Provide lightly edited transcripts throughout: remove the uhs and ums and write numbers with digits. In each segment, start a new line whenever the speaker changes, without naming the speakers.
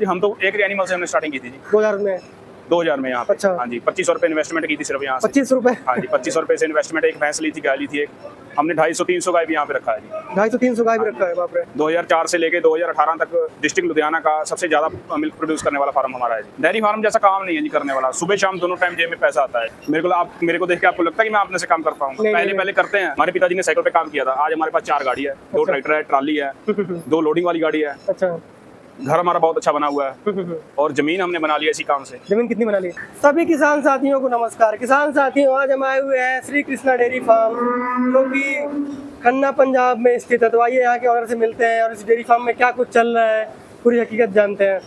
जी हम तो एक एनिमल से हमने स्टार्टिंग की थी जी
2000 में?
2000 में यहाँ पे।
अच्छा।
हाँ जी 2500 रुपये इन्वेस्टमेंट की थी सिर्फ यहाँ से।
25 रुपए?
हाँ जी 2500 रुपये से इन्वेस्टमेंट, एक भैंस ली थी, गाय ली थी एक, हमने 250-300 गाय भी यहाँ पे रखा है जी।
250-300 गाय भी रखा है? बाप रे।
2004 से लेके 2018 तक डिस्ट्रिक्ट लुधियाना का सबसे ज्यादा मिल्क प्रोड्यूस करने वाला फार्म हमारा है जी। डेयरी फार्म जैसा काम नहीं है जी करने वाला, सुबह शाम दोनों टाइम जेब में पैसा आता है। मेरे को देख के आपको लगता है कि मैं अपने से काम कर पाऊंगा? पहले करते हैं। हमारे पिताजी ने साइकिल पे काम किया था, आज हमारे पास 4 गाड़ी है, 2 ट्रैक्टर है, ट्राली है, 2 लोडिंग वाली गाड़ी है।
अच्छा।
घर हमारा बहुत अच्छा बना हुआ है और जमीन हमने बना लिया इसी काम से।
जमीन कितनी बना ली? सभी किसान साथियों को नमस्कार। किसान साथियों, आज हम आए हुए हैं श्री कृष्णा डेयरी फार्म, जो कि खन्ना पंजाब में स्थित है। तो आइए यहाँ के ऑनर से मिलते हैं और इस डेयरी फार्म में क्या कुछ चल रहा है पूरी हकीकत जानते हैं।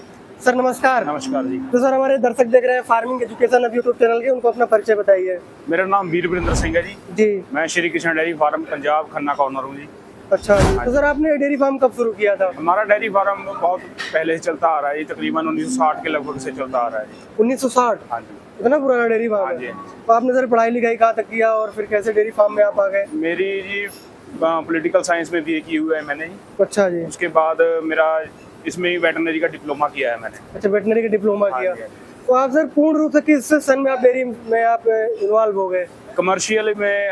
सर नमस्कार।
नमस्कार जी।
तो सर हमारे दर्शक देख रहे हैं फार्मिंग एजुकेशन अब यूट्यूब चैनल के, उनको अपना परिचय बताइए।
मेरा नाम वीरविंदर सिंह है जी।
जी।
मैं श्री कृष्णा डेयरी फार्म पंजाब खन्ना का ऑनर हूँ जी।
अच्छा जी। तो सर आपने डेयरी फार्म कब शुरू किया था?
हमारा डेयरी फार्म बहुत पहले से चलता आ रहा है, ये तकरीबन 1960 के लगभग से चलता आ रहा है जी।
1960?
हाँ जी।
इतना पुराना डेयरी फार्म
हाँ जी।
है? तो आपने सर पढ़ाई लिखाई कहाँ तक किया और फिर कैसे डेयरी फार्म में आप आ गए?
मेरी जी पॉलिटिकल साइंस में BA की हुआ है मैंने जी।
अच्छा जी।
उसके बाद मेरा इसमें ही वेटरनरी का डिप्लोमा किया है मैंने।
अच्छा, वेटनरी का डिप्लोमा
हाँ
किया।
जी।
तो आप सर पूर्ण रूप से किस सन में आप डेयरी में आप इन्वॉल्व हो गए?
कमर्शियल में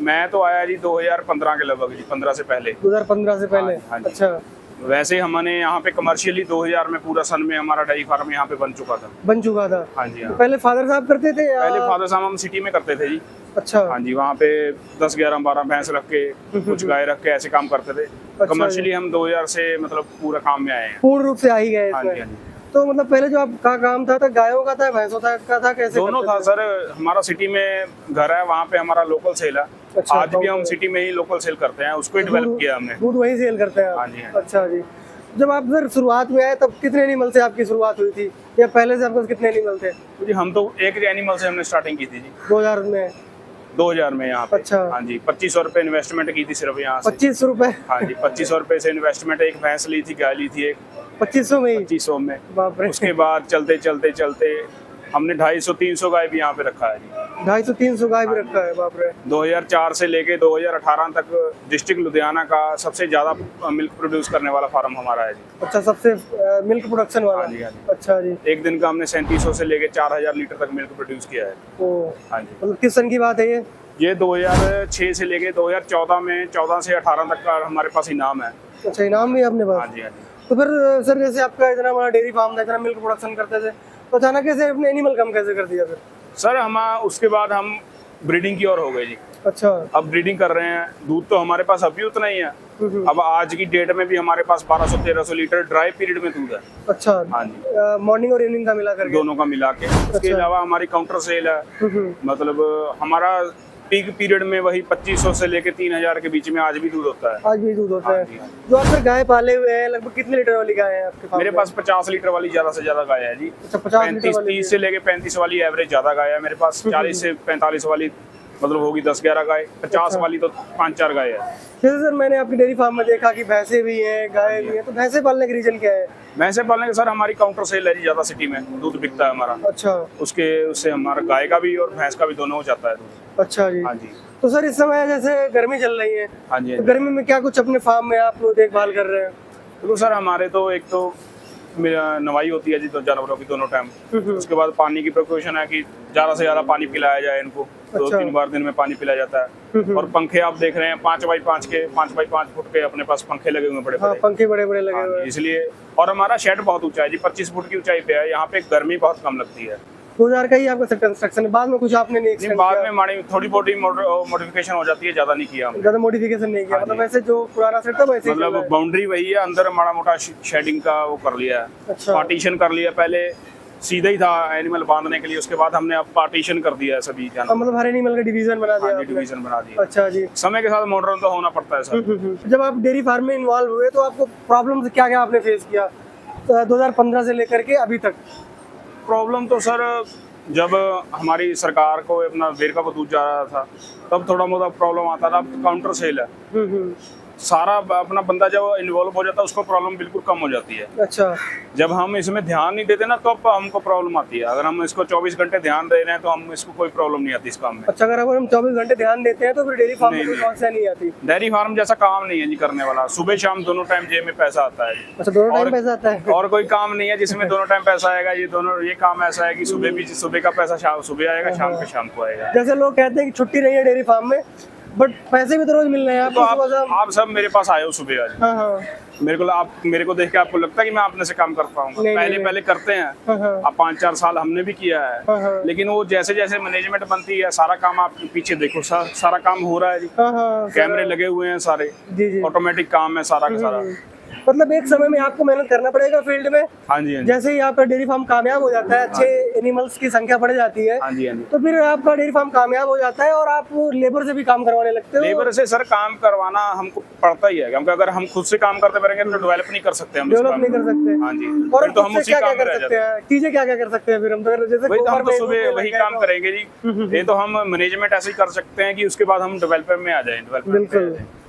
मैं तो आया जी 2015 के लगभग जी, 15 से पहले।
2015 से पहले?
हाँ जी।
अच्छा।
वैसे हमने यहाँ पे कमर्शियली 2000 में पूरा सन में हमारा डेयरी फार्म यहाँ पे बन चुका था।
बन चुका था?
हाँ जी।
तो
हाँ।
पहले फादर साहब करते थे या?
पहले फादर साहब हम सिटी में करते थे जी।
अच्छा।
हाँ जी, वहाँ पे 10, 11, 12 भैंस रख के कुछ गाय रख के ऐसे काम करते थे। कमर्शियली हम 2000 से मतलब पूरा काम में आए हैं।
पूर्ण रूप से आ ही गए
हाँ जी।
इसमें?
हाँ जी।
तो मतलब पहले जो आपका काम था गायों का था, भैंसों का था, कैसे
दोनों था सर। हमारा सिटी में घर है, वहाँ पे हमारा लोकल सेल है।
अच्छा,
आज भी हम सिटी में ही लोकल सेल करते हैं, उसको ही डेवलप किया हमने।
दूध वहीं सेल करते हैं आप?
हाँ जी।
अच्छा जी। जब आप सर शुरुआत में आए तब कितने एनिमल से आपकी शुरुआत हुई थी, या पहले से आपके पास कितने एनिमल थे?
जी हम तो एक एनिमल से हमने स्टार्टिंग की थी जी
2000 में?
2000 में यहाँ पे।
अच्छा।
हाँ जी 2500 रुपये इन्वेस्टमेंट की थी सिर्फ यहाँ से।
25 रुपए?
हाँ जी 2500 रुपये से इन्वेस्टमेंट, एक भैंस ली थी, गाय ली थी एक
2500 में ही?
2500 में।
बाप रे।
उसके बाद चलते चलते चलते हमने 250-300 गाय भी यहाँ पे रखा है जी।
250-300 गाय भी रखा है? बाप रे।
2004 से लेके 2018 तक डिस्ट्रिक्ट लुधियाना का सबसे ज्यादा मिल्क प्रोड्यूस करने वाला फार्म हमारा है जी।
अच्छा, सबसे मिल्क प्रोडक्शन वाला?
हाँ जी। हाँ जी।
अच्छा जी।
एक दिन का हमने 3700 से लेके 4000 लीटर तक मिल्क प्रोड्यूस किया है।
ओ,
हाँ जी।
मतलब किस सन की बात है ये?
ये 2006 से लेके 2014 में 14 से 18 तक का हमारे पास इनाम है।
अच्छा, इनाम भी आपने
हाँ
पास?
जी। हाँ जी।
तो फिर सर जैसे आपका इतना बड़ा डेयरी फार्म था, इतना मिल्क प्रोडक्शन करते थे, तो अचानक कैसे अपने एनिमल कम कैसे कर दिया फिर?
सर हम उसके बाद हम ब्रीडिंग की ओर हो गए जी।
अच्छा।
अब ब्रीडिंग कर रहे हैं। दूध तो हमारे पास अभी उतना ही है। अब आज की डेट में भी हमारे पास 1200-1300 लीटर ड्राई पीरियड में दूध है।
अच्छा।
हाँ जी।
मॉर्निंग और इवनिंग का मिला करके?
दोनों का मिला के। उसके अलावा हमारी काउंटर सेल है। मतलब हमारा पीक पीरियड में वही 2500 से लेके 3000 के बीच में आज भी दूध होता है।
आज भी दूध होता
हाँ
है?
जी।
जो आप फिर गाय पाले हुए हैं, लगभग कितने लीटर वाली गाय है आपके पास?
मेरे पास 50 लीटर वाली ज्यादा से ज्यादा गाय है जी।
अच्छा, 50 लीटर वाली?
30 से लेके 35 वाली एवरेज ज्यादा गाय है मेरे पास। 40 से 45 वाली मतलब होगी 10-11 गाय। 50 वाली तो 5-4 गाय है।
जैसे सर मैंने आपकी डेयरी फार्म में देखा कि भैंसे भी हैं, गाय भी हैं, तो भैंसे पालने का रीजन क्या है?
भैंसे पालने के सर हमारी काउंटर सेल है जी, ज्यादा सिटी में दूध बिकता है हमारा।
अच्छा।
उससे हमारा गाय का भी और भैंस का भी दोनों हो जाता है दूध।
अच्छा जी।
हाँ जी।
तो सर इस समय जैसे गर्मी चल रही है,
हाँ जी।
तो गर्मी में क्या कुछ अपने फार्म में आप देखभाल कर रहे हैं?
तो सर हमारे तो एक तो नवाई होती है जी तो जानवरों की दोनों टाइम। उसके बाद पानी की प्रिकॉशन है कि ज्यादा से ज्यादा पानी पिलाया जाए इनको। 2-3 बार दिन में पानी पिलाया जाता है। और पंखे आप देख रहे हैं 5x5 के 5x5 फुट के अपने पास पंखे लगे हुए बड़े
हाँ,
बड़े।
पंखे बड़े बड़े लगे
हाँ
हुए
जी,
हैं।
इसलिए। और हमारा शेड बहुत ऊंचा है जी, 25 फुट की ऊंचाई पे है। यहाँ पे गर्मी बहुत कम लगती है।
2000 का ही आपका कंस्ट्रक्शन है? बाद में कुछ आपने नहीं extend
बाद
किया?
में हमारी थोड़ी बहुत मॉडिफिकेशन हो जाती है, ज्यादा नहीं किया हमने।
ज्यादा मॉडिफिकेशन नहीं किया?
हाँ
मतलब
जी।
वैसे जो पुराना सेट था वैसे ही चल
मतलब
रहा है?
बाउंड्री वही है, अंदर माड़ा मोटा शेडिंग का वो कर लिया है।
अच्छा।
पार्टीशन कर लिया। पहले सीधा ही था एनिमल बांधने के लिए, उसके बाद हमने अब पार्टीशन कर दिया है सभी
हाँ,
जानवर।
मतलब हर एनिमल का डिवीजन बना दिया आपने?
डिवीजन बना दिया।
अच्छा जी।
समय के साथ मॉडर्न तो होना पड़ता है सर।
जब आप डेयरी फार्म में इन्वॉल्व हुए तो आपको प्रॉब्लम क्या क्या आपने फेस किया 2015 से लेकर के अभी तक?
प्रॉब्लम तो सर जब हमारी सरकार को अपना वेरका को दूध जा रहा था तब थोड़ा मोटा प्रॉब्लम आता था। अब काउंटर सेल है, सारा अपना बंदा जब इन्वॉल्व हो जाता है उसको प्रॉब्लम बिल्कुल कम हो जाती है।
अच्छा
जब हम इसमें ध्यान नहीं देते ना तो हमको प्रॉब्लम आती है। अगर हम इसको 24 घंटे ध्यान दे रहे हैं तो हम इसको कोई प्रॉब्लम नहीं आती इस काम में।
अच्छा, अगर हम 24 घंटे ध्यान देते हैं तो फिर डेयरी फार्म में कोई
नहीं।
समस्या नहीं आती।
डेयरी फार्म जैसा काम नहीं है जी करने वाला। सुबह शाम दोनों टाइम जेब में पैसा आता है।
अच्छा, दोनों टाइम
और-
पैसा आता है।
और कोई काम नहीं है जिसमें दोनों टाइम पैसा आएगा। ये काम ऐसा है कि सुबह का पैसा शाम सुबह आएगा, शाम का शाम को आएगा।
जैसे लोग कहते हैं कि छुट्टी नहीं है डेयरी फार्म में, बट पैसे भी तो रोज मिल रहे हैं
तो
आपको। सुबह शाम।
आप सब मेरे पास आए हो सुबह आज।
हाँ हाँ
मेरे को देख के आपको लगता है कि मैं अपने से काम कर पाऊंगा?
नहीं, नहीं।
पहले करते हैं।
हाँ हाँ
अब 5-4 साल हमने भी किया
हाँ,
है।
हाँ।
लेकिन वो जैसे जैसे मैनेजमेंट बनती है सारा काम आप पीछे देखो सारा काम हो रहा है जी।
हाँ हाँ
कैमरे लगे हुए हैं सारे,
जी जी।
ऑटोमेटिक काम है सारा का सारा।
मतलब एक समय में आपको मेहनत करना पड़ेगा फील्ड में।
हाँ जी हाँ जी
जैसे ही आपका डेयरी फार्म कामयाब हो जाता है, अच्छे एनिमल्स की संख्या बढ़ जाती है,
हाँ जी हाँ जी।
तो फिर आपका डेयरी फार्म कामयाब हो जाता है और आप लेबर से भी काम करवाने लगते हो।
लेबर से सर काम करवाना हमको पड़ता ही है, क्योंकि अगर हम खुद से काम करते रहेंगे तो डेवलप नहीं कर सकते हम इस
डेवलप
काम
नहीं
को।
कर सकते।
हाँ जी,
और
फिर तो हम
उससे
उसी
क्या क्या
काम में
कर
रह
सकते
जाते हैं।
हैं? चीजें क्या क्या कर सकते हैं फिर हम? तो जैसे
वही तो हम
गोबर
तो
में
सुबह
दूध
वही
लग
काम
गया
करेंगे जी। ये तो हम मैनेजमेंट ऐसे ही कर सकते हैं कि उसके बाद हम डेवलपर में आ जाए।
बिल्कुल,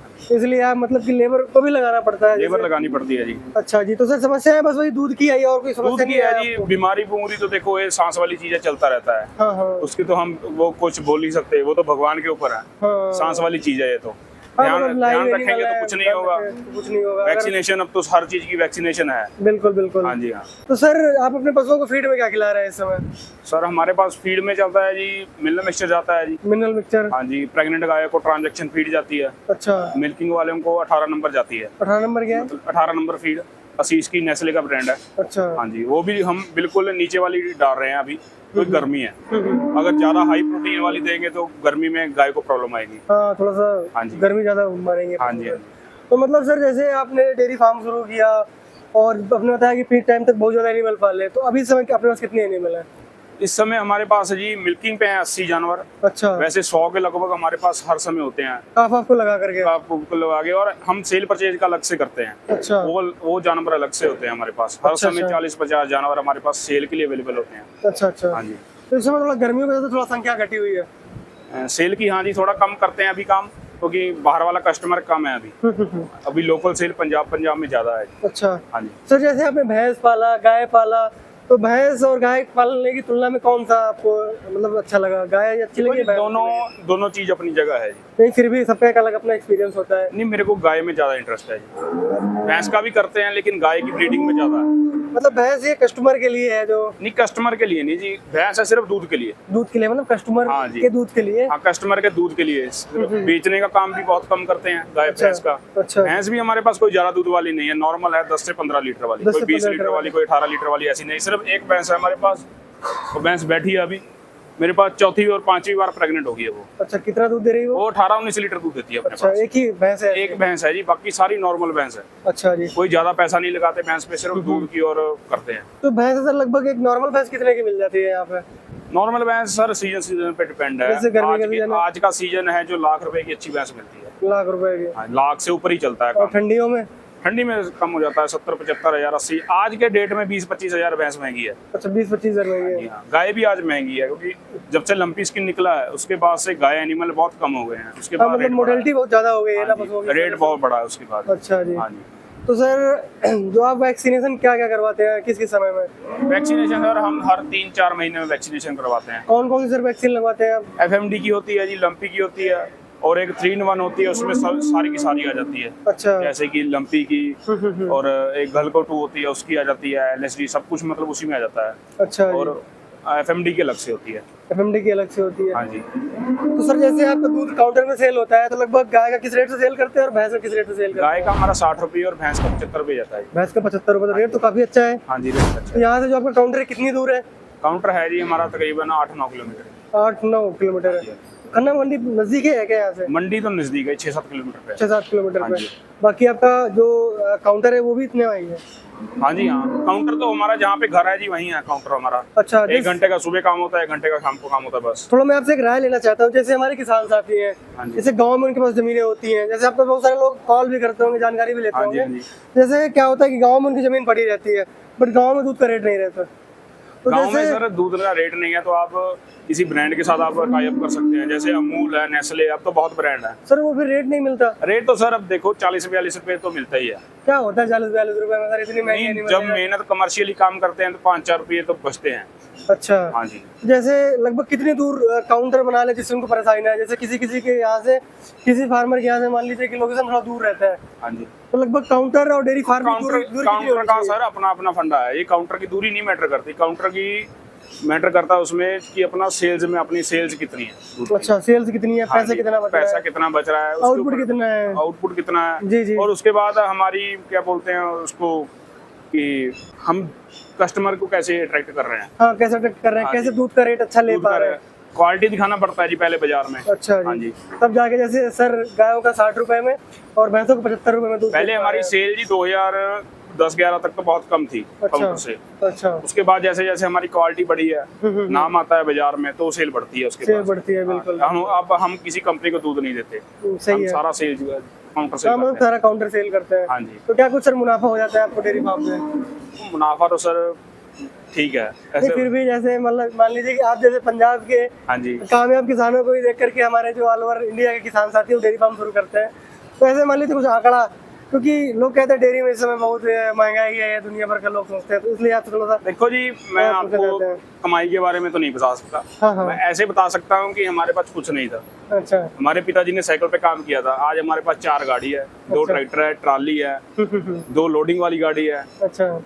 इसलिए आप मतलब कि लेबर को भी लगाना पड़ता है।
लेबर
जैसे-
लगानी पड़ती है जी।
अच्छा जी, तो सर समस्या है बस वही दूध की आई है और कोई
दूध
समस्या
की
नहीं
है
है
जी।
आपको?
बीमारी बूमारी तो देखो ये सांस वाली चीजें चलता रहता है,
हाँ हाँ
उसकी तो हम वो कुछ बोल ही सकते हैं, वो तो भगवान के ऊपर है।
हाँ।
सांस वाली चीज है ये तो।
हाँ,
ध्यान
मतलब लाइव
ध्यान
एनिमल
रखेंगे
है,
तो कुछ नहीं होगा।
कुछ नहीं होगा। अगर-
वैक्सीनेशन अब तो हर चीज की वैक्सीनेशन है।
बिल्कुल बिल्कुल।
हाँ जी हाँ।
तो सर आप अपने पशुओं को फीड में क्या खिला रहे हैं इस समय?
सर हमारे पास फीड में चलता है जी, मिल्क मिक्सचर जाता है जी।
Mineral mixture.
हाँ जी, प्रेग्नेंट गाय को ट्रांजैक्शन फीड जाती है।
अच्छा,
मिल्किंग वालों को 18 नंबर जाती है।
18 नंबर क्या है?
18 नंबर फीड असीस की नेस्ले का ब्रांड है।
अच्छा।
हाँ जी, वो भी हम बिल्कुल नीचे वाली डाल रहे हैं अभी, क्योंकि गर्मी है। अगर ज्यादा हाई प्रोटीन वाली देंगे तो गर्मी में गाय को प्रॉब्लम आएगी।
हाँ, थोड़ा
हाँ
सा
जी।
गर्मी ज्यादा मारेंगे।
हाँ जी हाँ जी।
तो मतलब सर जैसे आपने डेयरी फार्म शुरू किया और आपने बताया कि पीक टाइम तक बहुत ज्यादा एनिमल पाले, तो अभी इस समय अपने पास कितने एनिमल हैं?
इस समय हमारे पास है जी मिल्किंग पे हैं 80 जानवर।
अच्छा,
वैसे 100 के लगभग हमारे पास हर समय होते हैं।
आपको लगा करके?
आपको लगा के, और हम सेल परचेज का अलग से करते हैं।
अच्छा
वो जानवर अलग से होते हैं हमारे पास। हर
अच्छा,
समय
अच्छा।
40-50 जानवर हमारे पास सेल के लिए अवेलेबल होते हैं।
अच्छा अच्छा।
हाँ जी।
तो इस समय थोड़ा गर्मियों की वजह से थोड़ा संख्या घटी हुई है।
सेल की हाँ जी थोड़ा कम करते हैं अभी काम, क्योंकि बाहर वाला कस्टमर कम है अभी। अभी लोकल सेल पंजाब में ज्यादा है।
अच्छा
हाँ जी।
सर, जैसे आपने भैंस पाला, गाय पाला, तो भैंस और गाय पालने की तुलना में कौन सा आपको मतलब अच्छा लगा? गाय अच्छी लगी? भैंस
दोनों चीज अपनी जगह है जी।
नहीं, फिर भी सबका एक अलग अपना एक्सपीरियंस होता है।
नहीं, मेरे को गाय में ज्यादा इंटरेस्ट है जी। भैंस का भी करते हैं लेकिन गाय की ब्रीडिंग में ज्यादा है।
मतलब भैंस ये कस्टमर के लिए है जो?
नहीं, कस्टमर के लिए नहीं जी, भैंस है सिर्फ दूध के लिए।
दूध के लिए, मतलब कस्टमर
हाँ जी।
के दूध के लिए?
हाँ, कस्टमर के दूध के लिए। बेचने का काम भी बहुत कम करते हैं गाय भैंस का।
अच्छा।
भैंस भी हमारे पास कोई ज्यादा दूध वाली नहीं है, नॉर्मल है 10 से 15 लीटर वाली।
10
कोई
से
20
15
लीटर वाली, कोई 18 लीटर वाली, ऐसी नहीं। सिर्फ एक भैंस है हमारे पास, वो भैंस बैठी है अभी मेरे पास, चौथी और 5वीं बार प्रेग्नेंट होगी है वो।
अच्छा, कितना दूध दे रही है वो?
वो 18-19 लीटर दूध देती है अपने
अच्छा,
पास।
एक ही भैंस है?
एक भैंस है जी, बाकी सारी नॉर्मल भैंस है।
अच्छा जी।
कोई ज्यादा पैसा नहीं लगाते भैंस पे, सिर्फ दूध की और करते हैं।
तो भैंस सर लगभग एक नॉर्मल भैंस कितने की मिल जाती है यहाँ पे?
नॉर्मल भैंस सर सीजन पे डिपेंड है।
जैसे गर्मी का सीजन है।
आज का सीजन है जो लाख रुपए की अच्छी भैंस मिलती है।
लाख रुपए की?
हाँ, लाख से ऊपर ही चलता है
और
काम।
ठंडियों में?
ठंडी में कम हो जाता है, 70-75 हजार 80। आज के डेट में 20-25 हजार भैंस महंगी है।
अच्छा, 20-25 हजार महंगे
जी
हैं।
हाँ, गाय भी आज महंगी है, क्योंकि जब से लंपी स्किन निकला है उसके बाद से गाय एनिमल बहुत कम हो गए हैं। उसके
हाँ,
बाद
मतलब मोडेलिटी बहुत ज्यादा हो गई है ना पशुओं की?
रेट बहुत बढ़ा है उसके बाद।
अच्छा जी।
हाँ जी।
तो सर जो आप वैक्सीनेशन क्या क्या करवाते हैं, किस किस समय में?
वैक्सीनेशन सर हम हर 3-4 महीने में वैक्सीनेशन करवाते हैं।
कौन कौन सी सर वैक्सीन लगवाते हैं आप?
FMD की होती है जी, लंपी की होती है, और एक 3-in-1 होती है, उसमें सारी की सारी आ जाती है।
अच्छा।
जैसे कि लंपी की, और एक घलको 2 होती है उसकी आ जाती है, LSD सब कुछ मतलब उसी में आ जाता है।
अच्छा जी।
और FMD की अलग से होती है।
FMD की अलग से होती है?
हाँ जी।
तो सर जैसे आपका दूध काउंटर में सेल होता है, तो लगभग गाय का किस रेट से सेल करते हैं और भैंस का किस रेट से सेल करते हैं?
गाय का हमारा 60 रुपये और भैंस का 75 रुपये जाता है।
भैंस का 75 रुपये, तो रेट तो काफी अच्छा है।
हाँ जी, रेट अच्छा
तो यहाँ से जो आपका काउंटर है कितनी दूर है?
काउंटर है जी हमारा तकरीबन 8-9 किलोमीटर।
8-9 किलोमीटर है। खन्ना मंडी नजदीक है क्या यहाँ से?
मंडी तो नजदीक है, 6-7 किलोमीटर पे।
6-7 किलोमीटर
हाँ
पे।
जी।
बाकी आपका जो काउंटर है वो भी इतने वही है?
हाँ जी हाँ, काउंटर तो हमारा जहाँ पे घर है जी वहीं है काउंटर हमारा।
अच्छा।
1 घंटे का सुबह काम होता है, 1 घंटे का शाम को काम होता है बस।
थोड़ा मैं आपसे एक राय लेना चाहता हूँ। जैसे हमारे किसान साथी हैं,
हाँ जी।
जैसे गांव में उनके पास जमीनें होती हैं, जैसे आपको बहुत सारे लोग कॉल भी करते होंगे, जानकारी भी लेते
हाँ जी
होंगे।
हाँ जी।
जैसे क्या होता है कि गांव में उनकी जमीन पड़ी रहती है, बट गांव में दूध का रेट नहीं रहता, तो
गांव में
जैसे
सर दूध का रेट नहीं है तो आप किसी ब्रांड के साथ आप टाई अप कर सकते हैं, जैसे अमूल है, नेस्ले, अब तो बहुत ब्रांड है।
सर वो फिर रेट नहीं मिलता?
रेट तो सर अब देखो 40-42 रुपए तो मिलता ही है।
क्या होता है 40-42 रुपए में सर, इतनी महंगी
नहीं,
नहीं
जब
मिलेगा?
मेहनत कमर्शियली काम करते हैं तो 5-4 रुपये तो बचते हैं।
अच्छा,
हाँ जी।
जैसे लगभग कितनी दूर काउंटर बना ले जिससे उनको परेशानी ना है? जैसे किसी किसी के यहाँ से, किसी फार्मर के यहाँ से मान लीजिए कि लोकेशन थोड़ा दूर रहता है,
हाँ जी।
तो लगभग काउंटर और डेयरी फार्म की दूरी कितनी
काउंटर
होनी
का
चाहिए?
सर अपना अपना फंडा है, ये काउंटर की दूरी नहीं मैटर करती, काउंटर की मैटर करता है उसमें कि अपना सेल्स में अपनी सेल्स कितनी है दूध की।
अच्छा, सेल्स कितनी है,
हाँ
पैसा
जी,
कितना बच रहा
पैसा
है,
कितना बच रहा है, उसके
आउटपुट
ऊपर
कितना है?
आउटपुट कितना है।
जी जी।
और उसके बाद हमारी क्या बोलते हैं उसको कि हम कस्टमर को कैसे अट्रैक्ट कर रहे हैं,
हाँ, कैसे अट्रैक्ट कर रहे हैं,
हाँ
कैसे
जी।
दूध का रेट अच्छा ले
दूध
पा
का
रहे हैं?
क्वालिटी दिखाना पड़ता है जी पहले बाजार में।
अच्छा
हाँ
जी,
जी।
तब जाके जैसे सर गायों का 60 रुपए में और भैंसों को 75 रुपए में दूध
पहले
दे पा
हमारी
रहे हैं।
सेल जी 2010-11 तक तो बहुत कम थी काउंटर से।
अच्छा,
उसके बाद जैसे जैसे हमारी क्वालिटी बढ़ी है, नाम आता है बाजार में, तो सेल बढ़ती है उसके
सेल
बाद।
बढ़ती है, बिल्कुल।
हम किसी कंपनी को दूध नहीं देते,
सही
हम
है।
सारा सेल काउंटर से
हाँ, मतलब
करते हैं।
सारा काउंटर सेल करते हैं।
हाँ जी।
तो क्या कुछ सर मुनाफा हो जाता है आपको डेयरी फार्म में?
मुनाफा तो सर ठीक है
नहीं,
ऐसे।
फिर भी जैसे मतलब मान लीजिए कि आप जैसे पंजाब के
हाँ जी।
कामयाब किसानों को ही देख करके हमारे जो ऑल ओवर इंडिया के किसान साथी हैं वो डेयरी फार्म शुरू करते हैं, तो ऐसे मान लीजिए कुछ आंकड़ा, क्योंकि लोग कहते हैं डेयरी में इस समय बहुत महंगाई है, दुनिया भर के लोग सोचते हैं, तो इसलिए आप थोड़ा सा।
देखो जी, मैं
आप क्या
आपको
कहते हैं?
कमाई के बारे में तो नहीं बता सकता।
हाँ हाँ,
मैं ऐसे बता सकता हूँ कि हमारे पास कुछ नहीं था।
अच्छा।
हमारे पिताजी ने साइकिल पे काम किया था, आज हमारे पास 4 गाड़ी है, 2
अच्छा।
ट्रैक्टर है, ट्राली है, 2 लोडिंग वाली गाड़ी है,
अच्छा।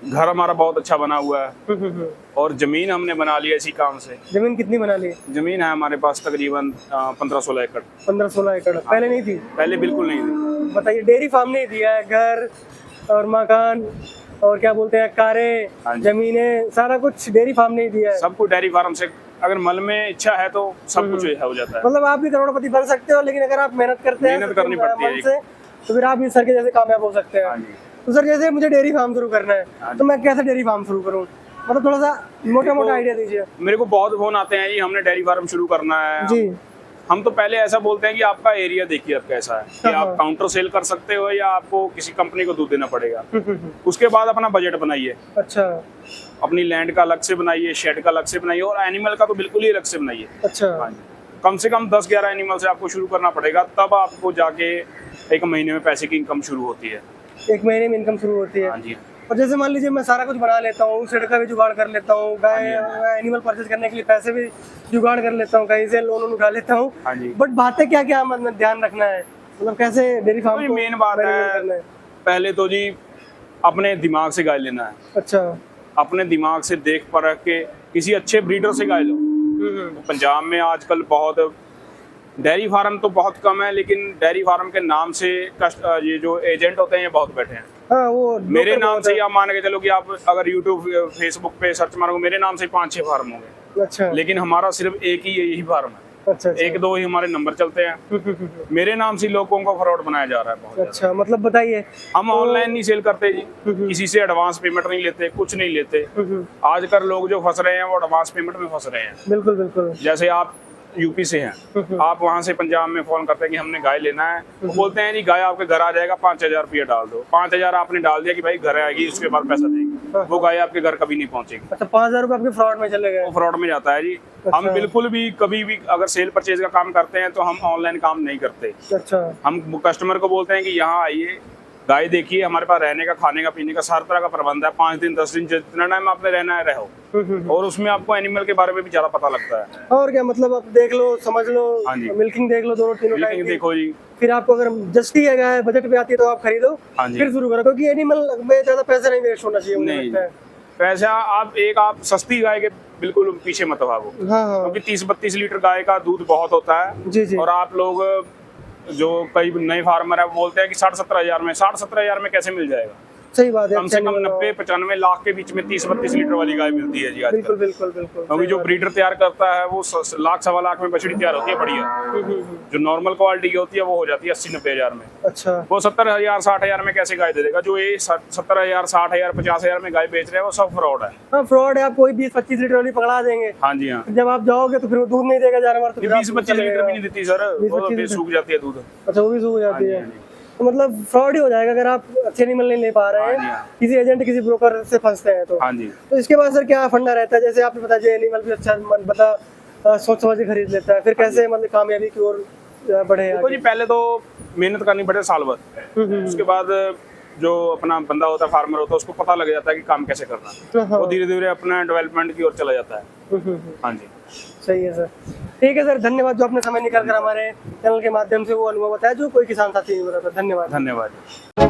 घर हमारा बहुत अच्छा बना हुआ है, और जमीन हमने बना ली है इसी काम से।
जमीन कितनी बना ली?
जमीन है हमारे पास तकरीबन 15-16 एकड़।
15-16 एकड़ पहले नहीं थी?
पहले बिल्कुल नहीं थी।
बताइए, डेयरी फार्म नहीं दिया है, घर और मकान और क्या बोलते हैं कारें,
हाँ जी।
जमीनें, सारा कुछ डेयरी फार्म नहीं दिया है।
सब कुछ डेयरी फार्म से, अगर मन में इच्छा है तो सब कुछ हो जाता है।
मतलब आप भी करोड़पति बन सकते हो, लेकिन अगर आप मेहनत करते हैं
मेहनत करनी पड़ती है
मन से, तो फिर आप इस सर के जैसे कामयाब हो सकते
हाँ
हैं।
जी।
तो सर जैसे मुझे डेयरी फार्म शुरू करना है, तो मैं कैसे डेयरी फार्म शुरू करूँ? मतलब थोड़ा सा मोटा मोटा आइडिया दीजिए।
मेरे को बहुत फोन आते हैं जी, हमने डेयरी फार्म शुरू करना है।
जी।
हम तो पहले ऐसा बोलते हैं कि आपका एरिया देखिए अब कैसा है, कि
हाँ,
आप काउंटर सेल कर सकते हो या आपको किसी कंपनी को दूध देना पड़ेगा। उसके बाद अपना बजट बनाइए,
अच्छा
अपनी लैंड का अलग से बनाइए, शेड का अलग से बनाइए, और एनिमल का तो बिल्कुल ही अलग से बनाइए।
अच्छा।
हाँ जी। कम से कम 10-11 एनिमल से आपको शुरू करना पड़ेगा, तब आपको जाके 1 महीने में पैसे की इनकम शुरू होती है।
1 महीने में इनकम शुरू होती है।
हाँ जी।
और जैसे मान लीजिए मैं सारा कुछ बना लेता हूँ, शेड का भी जुगाड़ कर लेता हूँ, गाय एनिमल परचेज करने के लिए पैसे भी जुगाड़ कर लेता हूँ, कहीं से लोन उठा लेता हूँ,
हाँ जी।
बट बातें क्या क्या मतलब ध्यान रखना है, मतलब कैसे डेयरी फार्म
तो
को
मेन बात
management करना
है, पहले तो जी अपने दिमाग से गाय लेना है।
अच्छा।
अपने दिमाग से देख परख के किसी अच्छे ब्रीडर से गाय लो। पंजाब में आजकल बहुत डेयरी फार्म तो बहुत कम है, लेकिन डेयरी फार्म के नाम से ये जो एजेंट होते हैं ये बहुत बैठे हैं।
हाँ, वो
मेरे
लोकल
नाम
बहुत
से
है।
ही आप मान के चलो कि आप अगर यूट्यूब फेसबुक पे सर्च मारोगे, मेरे नाम से 5-6 फार्म होंगे,
अच्छा
लेकिन हमारा सिर्फ एक ही यही फार्म है।
अच्छा।
1-2 ही हमारे नंबर चलते हैं। मेरे नाम से लोगों को फ्रॉड बनाया जा रहा है बहुत ज्यादा।
अच्छा, मतलब बताइए।
हम ऑनलाइन नहीं सेल करते जी, किसी से एडवांस पेमेंट नहीं लेते, कुछ नहीं लेते। आजकल लोग जो फंस रहे हैं वो एडवांस पेमेंट में फंस रहे हैं।
बिल्कुल बिल्कुल।
जैसे आप यूपी से हैं, आप वहां से पंजाब में फोन करते हैं कि हमने गाय लेना है, वो बोलते हैं जी गाय आपके घर आ जाएगा, 5,000 रुपया डाल दो। 5,000 आपने डाल दिया कि भाई घर आएगी, उसके बाद पैसा देंगे, वो गाय आपके घर कभी नहीं पहुंचेगी।
अच्छा, 5,000 रुपये आपके फ्रॉड में चले गए?
वो फ्रॉड में जाता है जी। हम बिल्कुल भी कभी भी अगर सेल परचेज का काम करते हैं तो हम ऑनलाइन काम नहीं करते।
अच्छा।
हम कस्टमर को बोलते हैं कि यहाँ आइए, गाय देखिए, हमारे पास रहने का, खाने का, पीने का हर तरह का प्रबंध है। 5 दिन 10 दिन जितना टाइम आपने रहना है रहो, और उसमें आपको एनिमल के बारे में भी ज्यादा पता लगता है।
और क्या, मतलब आप देख लो, समझ लो,
हाँ जी।
मिल्किंग देख लो, दोनों तीनों टाइम
लेकिन
की।
देखो जी,
फिर आपको अगर जस्टी है बजट पे आती है तो आप खरीदो,
हाँ जी।
फिर शुरू करो, क्योंकि एनिमल में ज्यादा पैसा नहीं वेस्ट होना चाहिए, मुझे
नहीं,
लगता है।
पैसा आप सस्ती गाय के बिल्कुल पीछे मत भागो,
हाँ हाँ।
क्योंकि 30-32 लीटर गाय का दूध बहुत होता है।
जी जी।
और आप लोग जो कई नए फार्मर है वो बोलते हैं कि 60-70 हजार में, 60-70 हजार में कैसे मिल जाएगा?
सही बात है।
कम से
अच्छा
कम
नहीं
90-95 लाख के बीच में 30-32 लीटर वाली गाय मिलती है जी आजकल।
बिल्कुल बिल्कुल बिल्कुल।
क्योंकि जो ब्रीडर तैयार करता है वो लाख 1.25 लाख में बछड़ी तैयार होती है बढ़िया। जो नॉर्मल क्वालिटी की होती है वो हो जाती है 80-90 हजार में।
अच्छा।
वो 70,000-60 हजार में कैसे गाय दे देगा? जो ये 70,000, 60,000, 50,000 में गाय बेच रहे हैं वो सब फ्रॉड है।
हाँ, फ्रॉड है। आप कोई 20-25 लीटर वाली पकड़ा देंगे,
हाँ जी हाँ।
जब आप जाओगे तो फिर वो दूध नहीं देगा जानवर, तो फिर आप
20-25 लीटर भी नहीं देती सर, वो
20-25
फिर सूख जाती है दूध।
अच्छा, वो भी सूख जाती
हाँ जी,
है।
हाँ जी।
तो मतलब फ्रॉड ही हो जाएगा अगर आप अच्छे एनिमल नहीं ले पा रहे
हाँ जी,
हैं,
हाँ।
किसी एजेंट किसी ब्रोकर से फंसते हैं तो।
हाँ जी।
तो इसके बाद सर क्या फंडा रहता है, जैसे आपने बताया जो एनिमल भी अच्छा मतलब सोच समझ के खरीद लेता है, फिर कैसे मतलब कामयाबी की ओर बढ़े
देखो जी,
आगे?
पहले तो मेहनत करनी पड़े साल भर, उसके बाद जो अपना बंदा होता है, फार्मर होता है, उसको पता लग जाता है कि काम कैसे करना है,
हाँ।
वो धीरे धीरे अपना डेवलपमेंट की ओर चला जाता है। हाँ जी।
सही है सर, ठीक है सर, धन्यवाद जो आपने समय निकाल कर हमारे चैनल के माध्यम से वो अनुभव बताया जो कोई किसान साथी नहीं बता था। धन्यवाद।
धन्यवाद।